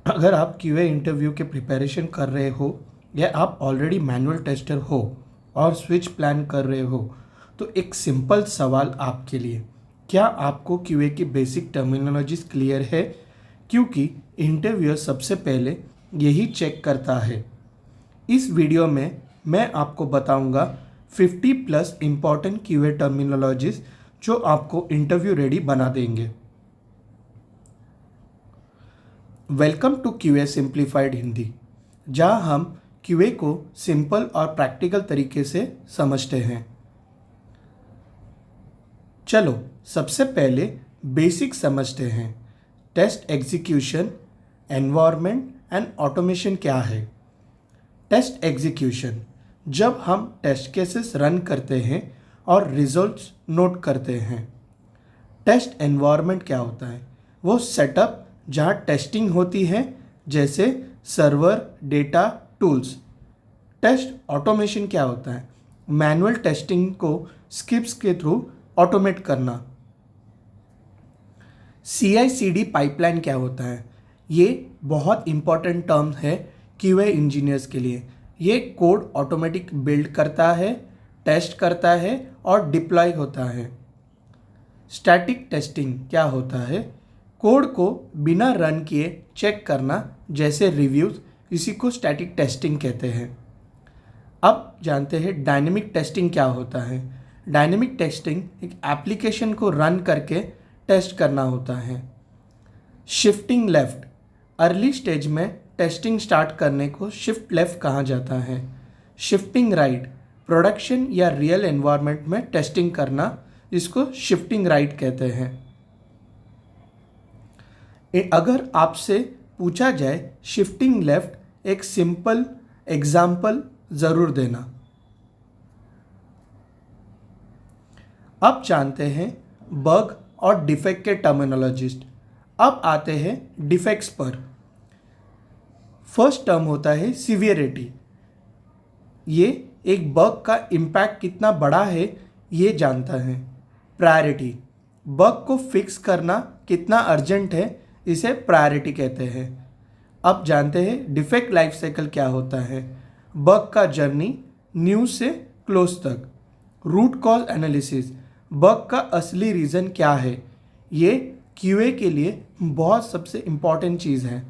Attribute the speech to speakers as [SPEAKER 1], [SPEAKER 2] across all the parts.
[SPEAKER 1] अगर आप QA interview के प्रिपरेशन कर रहे हो या आप ऑलरेडी मैनुअल टेस्टर हो और स्विच प्लान कर रहे हो, तो एक सिंपल सवाल आपके लिए, क्या आपको क्यूए की बेसिक टर्मिनोलॉजीज क्लियर है? क्योंकि इंटरव्यूअर सबसे पहले यही चेक करता है। इस वीडियो में मैं आपको बताऊंगा 50 प्लस इम्पॉर्टेंट क्यूए टर्मिनोलॉजीज जो आपको इंटरव्यू रेडी बना देंगे। Welcome to QA simplified Hindi, जहां हम क्यूए को सिंपल और प्रैक्टिकल तरीके से समझते हैं। चलो सबसे पहले बेसिक समझते हैं। Test execution, environment and automation क्या है? टेस्ट एग्जीक्यूशन, जब हम टेस्ट केसेस रन करते हैं और रिजल्ट्स नोट करते हैं। टेस्ट एनवायरनमेंट क्या होता है? वो सेटअप जहाँ टेस्टिंग होती है, जैसे server, data, tools. Test automation क्या होता है? मैनुअल टेस्टिंग को स्क्रिप्ट्स के थ्रू ऑटोमेट करना। CI/CD पाइपलाइन क्या होता है? ये बहुत इंपॉर्टेंट टर्म है क्यूए इंजीनियर्स के लिए। ये कोड ऑटोमेटिक बिल्ड करता है, टेस्ट करता है और डिप्लॉय होता है। स्टैटिक टेस्टिंग क्या होता है? कोड को बिना रन किए चेक करना, जैसे रिव्यूज, इसी को स्टैटिक टेस्टिंग कहते हैं। अब जानते हैं डायनेमिक टेस्टिंग क्या होता है। डायनेमिक टेस्टिंग एक एप्लीकेशन को रन करके टेस्ट करना होता है। शिफ्टिंग लेफ्ट, अर्ली स्टेज में टेस्टिंग स्टार्ट करने को शिफ्ट लेफ्ट कहा जाता है। शिफ्टिंग राइट, प्रोडक्शन या रियल एनवायरनमेंट में टेस्टिंग करना, इसको शिफ्टिंग राइट कहते हैं। अगर आपसे पूछा जाए शिफ्टिंग लेफ्ट, एक सिंपल एग्जाम्पल ज़रूर देना। अब जानते हैं बग और डिफेक्ट के टर्मिनोलॉजिस्ट। अब आते हैं डिफेक्ट्स पर। फर्स्ट टर्म होता है सीवियरिटी। ये एक बग का इम्पैक्ट कितना बड़ा है ये जानता है। प्रायोरिटी, बग को फिक्स करना कितना अर्जेंट है, इसे प्रायोरिटी कहते हैं। अब जानते हैं डिफेक्ट लाइफ साइकिल क्या होता है। बग का जर्नी न्यूज़ से क्लोज तक। रूट कॉज एनालिसिस, बग का असली रीज़न क्या है, ये क्यूए के लिए बहुत सबसे इम्पॉर्टेंट चीज़ है।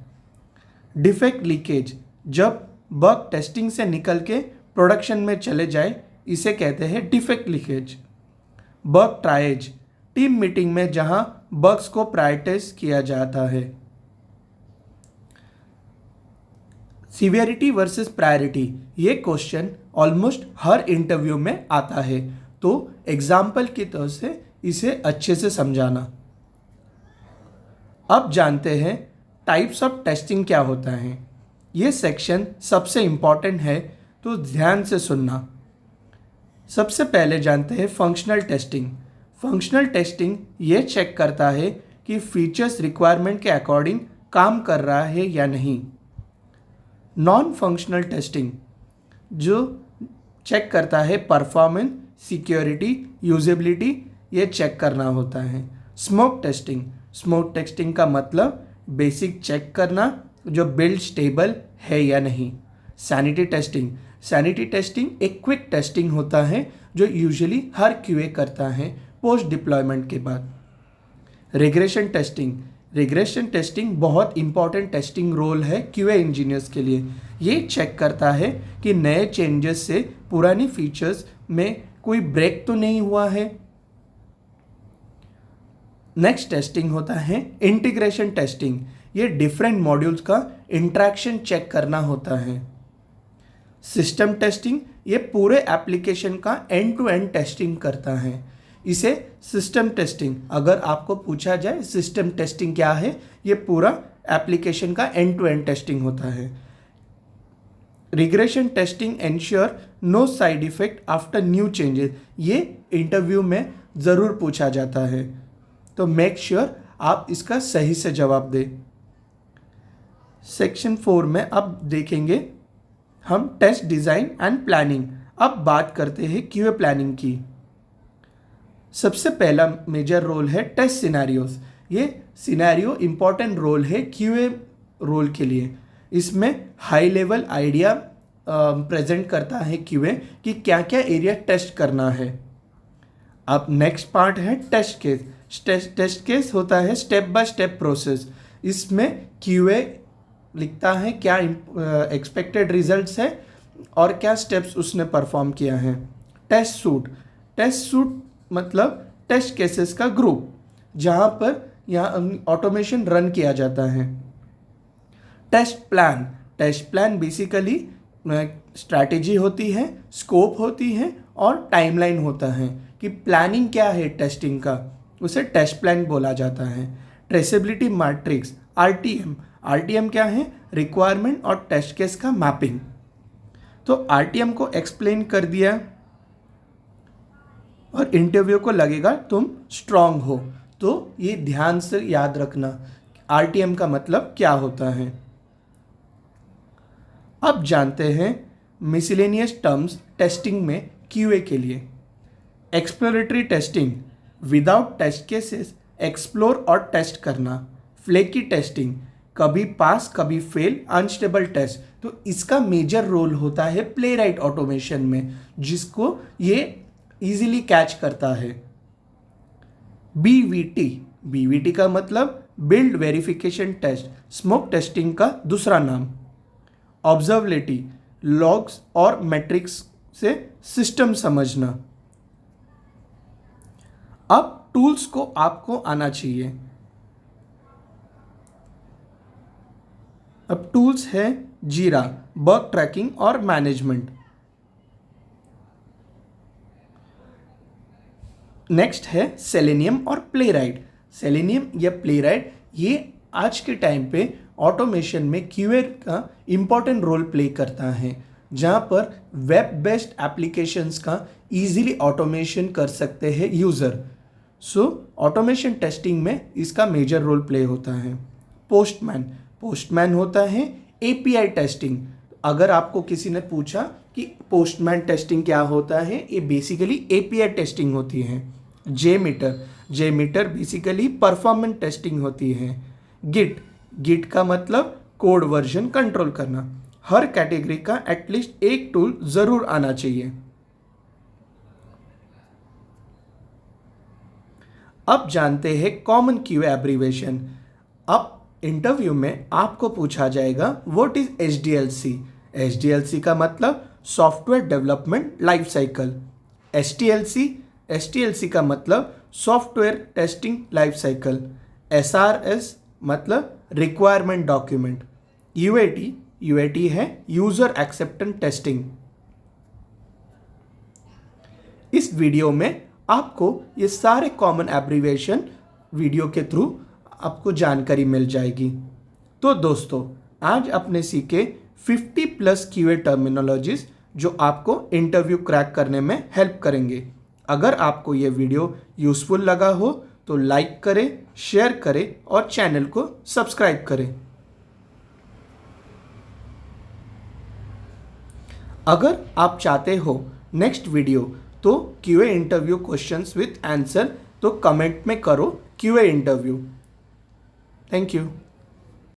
[SPEAKER 1] डिफेक्ट लीकेज, जब बग टेस्टिंग से निकल के प्रोडक्शन में चले जाए, इसे कहते हैं defect leakage. Bug triage, team meeting में जहां बग्स को प्रायोरिटाइज किया जाता है। सीवियरिटी वर्सेस प्रायोरिटी, ये क्वेश्चन ऑलमोस्ट हर इंटरव्यू में आता है, तो एग्जाम्पल की तरह से इसे अच्छे से समझाना। अब जानते हैं टाइप्स ऑफ टेस्टिंग क्या होता है। ये सेक्शन सबसे इंपॉर्टेंट है, तो ध्यान से सुनना। सबसे पहले जानते हैं फंक्शनल टेस्टिंग। फंक्शनल टेस्टिंग ये चेक करता है कि फीचर्स रिक्वायरमेंट के अकॉर्डिंग काम कर रहा है या नहीं। नॉन फंक्शनल टेस्टिंग जो चेक करता है परफॉर्मेंस, सिक्योरिटी, यूजेबिलिटी, ये चेक करना होता है। स्मोक टेस्टिंग, स्मोक टेस्टिंग का मतलब बेसिक चेक करना, जो बिल्ड स्टेबल है या नहीं। सैनिटी टेस्टिंग, सैनिटी टेस्टिंग एक क्विक टेस्टिंग होता है जो यूजुअली हर क्यूए करता है पोस्ट डिप्लॉयमेंट के बाद। रिग्रेशन टेस्टिंग, रिग्रेशन टेस्टिंग बहुत इंपॉर्टेंट टेस्टिंग रोल है क्यूए इंजीनियर्स के लिए। ये चेक करता है कि नए चेंजेस से पुरानी फीचर्स में कोई ब्रेक तो नहीं हुआ है। नेक्स्ट टेस्टिंग होता है इंटीग्रेशन टेस्टिंग। ये डिफरेंट मॉड्यूल्स का इंटरेक्शन चेक करना होता है। सिस्टम टेस्टिंग, ये पूरे एप्लीकेशन का एंड टू एंड टेस्टिंग करता है। इसे सिस्टम टेस्टिंग, अगर आपको पूछा जाए सिस्टम टेस्टिंग क्या है, ये पूरा एप्लीकेशन का एंड टू एंड टेस्टिंग होता है। Regression testing ensure no side effect after new changes, ये इंटरव्यू में ज़रूर पूछा जाता है, तो मेक श्योर आप इसका सही से जवाब दें। सेक्शन 4 में अब देखेंगे हम टेस्ट डिज़ाइन एंड प्लानिंग। अब बात करते हैं क्यूए प्लानिंग की। सबसे पहला मेजर रोल है टेस्ट सिनेरियोस। ये सिनेरियो इंपॉर्टेंट रोल है क्यूए रोल के लिए। इसमें हाई लेवल आइडिया प्रेजेंट करता है क्यूए कि क्या क्या एरिया टेस्ट करना है। अब नेक्स्ट पार्ट है टेस्ट केस। टेस्ट केस होता है स्टेप बाय स्टेप प्रोसेस। इसमें क्यूए लिखता है क्या एक्सपेक्टेड रिजल्ट्स है और क्या स्टेप्स उसने परफॉर्म किया है। टेस्ट सूट मतलब टेस्ट केसेस का ग्रुप जहाँ पर यहाँ ऑटोमेशन रन किया जाता है। टेस्ट प्लान बेसिकली स्ट्रैटेजी होती है, स्कोप होती है और टाइमलाइन होता है कि प्लानिंग क्या है टेस्टिंग का, उसे टेस्ट प्लान बोला जाता है। ट्रेसेबिलिटी मैट्रिक्स आरटीएम क्या है, रिक्वायरमेंट और टेस्ट केस का मैपिंग। तो आरटीएम को एक्सप्लेन कर दिया और इंटरव्यू को लगेगा तुम स्ट्रांग हो, तो ये ध्यान से याद रखना आरटीएम का मतलब क्या होता है। अब जानते हैं मिसलेनियस टर्म्स टेस्टिंग में क्यूए के लिए। Exploratory testing, without test cases explore और टेस्ट करना। फ्लेकी टेस्टिंग, कभी पास कभी फेल, अनस्टेबल टेस्ट। तो इसका मेजर रोल होता है प्लेराइट ऑटोमेशन में, जिसको ये इजीली कैच करता है। बीवीटी का मतलब build verification test, smoke testing का दूसरा नाम। ऑब्जर्वेबिलिटी, लॉग्स और मैट्रिक्स से सिस्टम समझना। अब टूल्स को आपको आना चाहिए। अब टूल्स है जीरा, वर्क ट्रैकिंग और मैनेजमेंट। नेक्स्ट है सेलेनियम और प्लेराइट। सेलेनियम या प्लेराइट ये आज के टाइम पे ऑटोमेशन में क्यूए का इम्पॉर्टेंट रोल प्ले करता है, जहाँ पर वेब बेस्ड एप्लीकेशंस का इजीली ऑटोमेशन कर सकते हैं यूज़र। सो ऑटोमेशन टेस्टिंग में इसका मेजर रोल प्ले होता है। पोस्टमैन होता है एपीआई टेस्टिंग। अगर आपको किसी ने पूछा कि पोस्टमैन टेस्टिंग क्या होता है, ये बेसिकली एपीआई टेस्टिंग होती है। जेमीटर बेसिकली परफॉर्मेंस टेस्टिंग होती है। गिट का मतलब कोड वर्जन कंट्रोल करना। हर कैटेगरी का एटलीस्ट एक टूल जरूर आना चाहिए। अब जानते हैं कॉमन क्यूए एब्रीवेशन। अब इंटरव्यू में आपको पूछा जाएगा व्हाट इज एचडीएलसी। एचडीएलसी का मतलब सॉफ्टवेयर डेवलपमेंट लाइफ साइकिल। एसटीएलसी का मतलब software testing life cycle. SRS मतलब रिक्वायरमेंट डॉक्यूमेंट। यूएटी है यूजर एक्सेप्टेंस टेस्टिंग। इस वीडियो में आपको ये सारे कॉमन एब्रीवेशन वीडियो के थ्रू आपको जानकारी मिल जाएगी। तो दोस्तों, आज आपने सीखे 50+ क्यूए टर्मिनोलॉजीज जो आपको इंटरव्यू क्रैक करने में हेल्प करेंगे। अगर आपको ये वीडियो यूजफुल लगा हो तो लाइक करें, शेयर करें और चैनल को सब्सक्राइब करें। अगर आप चाहते हो नेक्स्ट वीडियो तो QA interview questions with answer, तो कमेंट में करो क्यूए इंटरव्यू। Thank you.